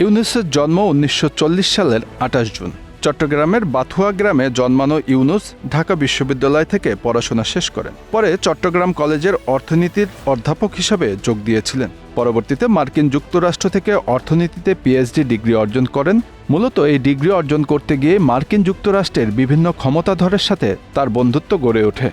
ইউনুসের জন্ম ১৯৪০ সালের ২৮ জুন। চট্টগ্রামের বাথুয়া গ্রামে জন্মানো ইউনুস ঢাকা বিশ্ববিদ্যালয় থেকে পড়াশোনা শেষ করেন। পরে চট্টগ্রাম কলেজের অর্থনীতির অধ্যাপক হিসাবে যোগ দিয়েছিলেন। পরবর্তীতে মার্কিন যুক্তরাষ্ট্র থেকে অর্থনীতিতে পিএইচডি ডিগ্রি অর্জন করেন। মূলত এই ডিগ্রি অর্জন করতে গিয়ে মার্কিন যুক্তরাষ্ট্রের বিভিন্ন ক্ষমতাধরের সাথে তার বন্ধুত্ব গড়ে ওঠে।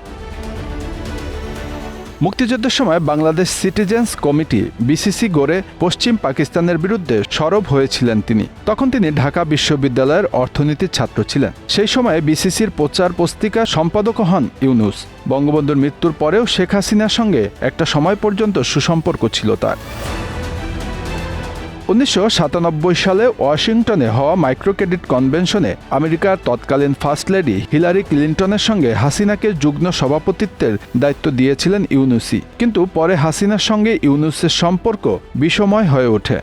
মুক্তিযুদ্ধের সময় বাংলাদেশ সিটিজেন্স কমিটি বিসিসি গড়ে পশ্চিম পাকিস্তানের বিরুদ্ধে সরব হয়েছিলেন তিনি। তখন তিনি ঢাকা বিশ্ববিদ্যালয়ের অর্থনীতির ছাত্র ছিলেন। সেই সময় বিসিসির প্রচার পুস্তিকা সম্পাদক হন ইউনুস। বঙ্গবন্ধুর মৃত্যুর পরেও শেখ হাসিনার সঙ্গে একটা সময় পর্যন্ত সুসম্পর্ক ছিল তার। ১৯৯৭ সালে ওয়াশিংটনে হওয়া মাইক্রোক্রেডিট কনভেনশনে আমেরিকার তৎকালীন ফার্স্ট লেডি হিলারি ক্লিন্টনের সঙ্গে হাসিনাকে যুগ্ম সভাপতিত্বের দায়িত্ব দিয়েছিলেন ইউনুসই। কিন্তু পরে হাসিনার সঙ্গে ইউনুসের সম্পর্ক বিষময় হয়ে ওঠে।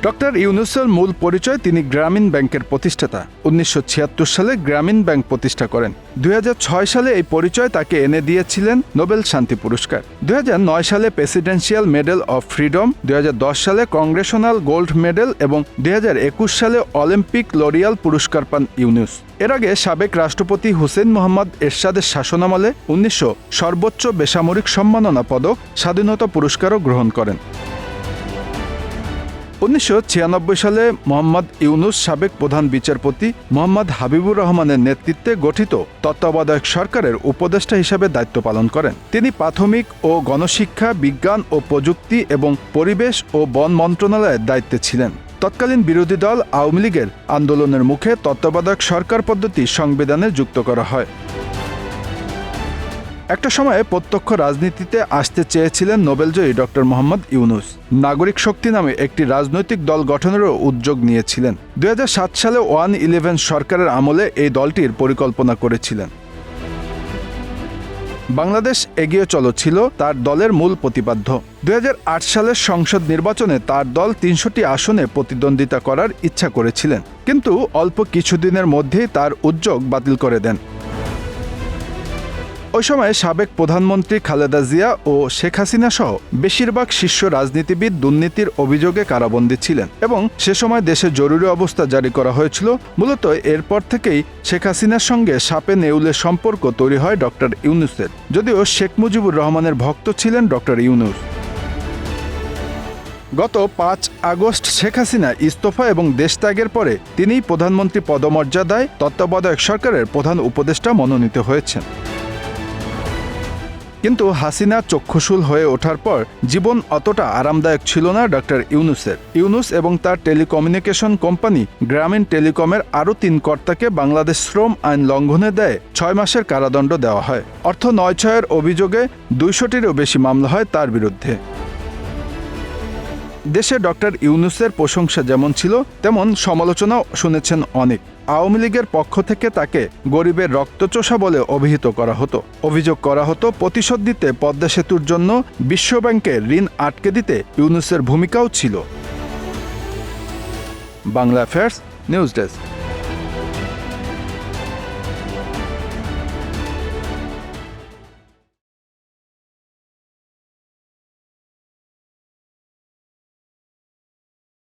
ডক্টর ইউনুসের মূল পরিচয়, তিনি গ্রামীণ ব্যাংকের প্রতিষ্ঠাতা। ১৯৭৬ সালে গ্রামীণ ব্যাংক প্রতিষ্ঠা করেন। ২০০৬ সালে এই পরিচয় তাকে এনে দিয়েছিলেন নোবেল শান্তি পুরস্কার। ২০০৯ সালে প্রেসিডেন্সিয়াল মেডেল অব ফ্রিডম, ২০১০ সালে কংগ্রেশনাল গোল্ড মেডেল এবং ২০২১ সালে অলিম্পিক লরিয়াল পুরস্কার পান ইউনুস। এর আগে সাবেক রাষ্ট্রপতি হুসেইন মোহাম্মদ এরশাদের শাসনামলে ১৯০০ সর্বোচ্চ বেসামরিক সম্মাননা পদক, স্বাধীনতা পুরস্কারও গ্রহণ করেন। ১৯৯৬ সালে মোহাম্মদ ইউনুস সাবেক প্রধান বিচারপতি মোহাম্মদ হাবিবুর রহমানের নেতৃত্বে গঠিত তত্ত্বাবধায়ক সরকারের উপদেষ্টা হিসেবে দায়িত্ব পালন করেন। তিনি প্রাথমিক ও গণশিক্ষা, বিজ্ঞান ও প্রযুক্তি এবং পরিবেশ ও বন মন্ত্রণালয়ের দায়িত্বে ছিলেন। তৎকালীন বিরোধী দল আওয়ামী লীগের আন্দোলনের মুখে তত্ত্বাবধায়ক সরকার পদ্ধতি সংবিধানে যুক্ত করা হয়। একটা সময়ে প্রত্যক্ষ রাজনীতিতে আসতে চেয়েছিলেন নোবেলজয়ী ডক্টর মোহাম্মদ ইউনুস। নাগরিক শক্তি নামে একটি রাজনৈতিক দল গঠনেরও উদ্যোগ নিয়েছিলেন। ২০০৭ সালে 1-11 সরকারের আমলে এই দলটির পরিকল্পনা করেছিলেন। বাংলাদেশ এগিয়ে চলো ছিল তার দলের মূল প্রতিপাদ্য। ২০০৮ সালের সংসদ নির্বাচনে তার দল ৩০০টি আসনে প্রতিদ্বন্দ্বিতা করার ইচ্ছা করেছিলেন, কিন্তু অল্প কিছুদিনের মধ্যেই তার উদ্যোগ বাতিল করে দেন। ওই সময় সাবেক প্রধানমন্ত্রী খালেদা জিয়া ও শেখ হাসিনা সহ বেশিরভাগ শীর্ষ রাজনীতিবিদ দুর্নীতির অভিযোগে কারাবন্দী ছিলেন এবং সে সময় দেশে জরুরি অবস্থা জারি করা হয়েছিল। মূলত এরপর থেকেই শেখ হাসিনার সঙ্গে সাপে নেউলের সম্পর্ক তৈরি হয় ডক্টর ইউনুসের, যদিও শেখ মুজিবুর রহমানের ভক্ত ছিলেন ডক্টর ইউনুস। গত ৫ আগস্ট শেখ হাসিনা ইস্তফা এবং দেশত্যাগের পরে তিনিই প্রধানমন্ত্রী পদমর্যাদায় তত্ত্বাবধায়ক সরকারের প্রধান উপদেষ্টা মনোনীত হয়েছেন। কিন্তু হাসিনা চক্ষুশূল হয়ে ওঠার পর জীবন অতটা আরামদায়ক ছিল না ডক্টর ইউনুসের। ইউনুস এবং তার টেলিকমিউনিকেশন কোম্পানি গ্রামীণ টেলিকমের আরও ৩ কর্তাকে বাংলাদেশ শ্রম আইন লঙ্ঘনের দায়ে ৬ মাসের কারাদণ্ড দেওয়া হয়। অর্থ নয়ছয়ের অভিযোগে ২০০টিরও বেশি মামলা হয় তার বিরুদ্ধে। দেশে ডক্টর ইউনুসের প্রশংসা যেমন ছিল, তেমন সমালোচনাও শুনেছেন অনেক। আওয়ামী লীগের পক্ষ থেকে তাকে গরিবের রক্তচোষা বলে অভিহিত করা হতো। অভিযোগ করা হতো প্রতিশোধ দিতে পদ্মা সেতুর জন্য বিশ্বব্যাংকের ঋণ আটকে দিতে ইউনুসের ভূমিকাও ছিল। Bangla affairs, news desk.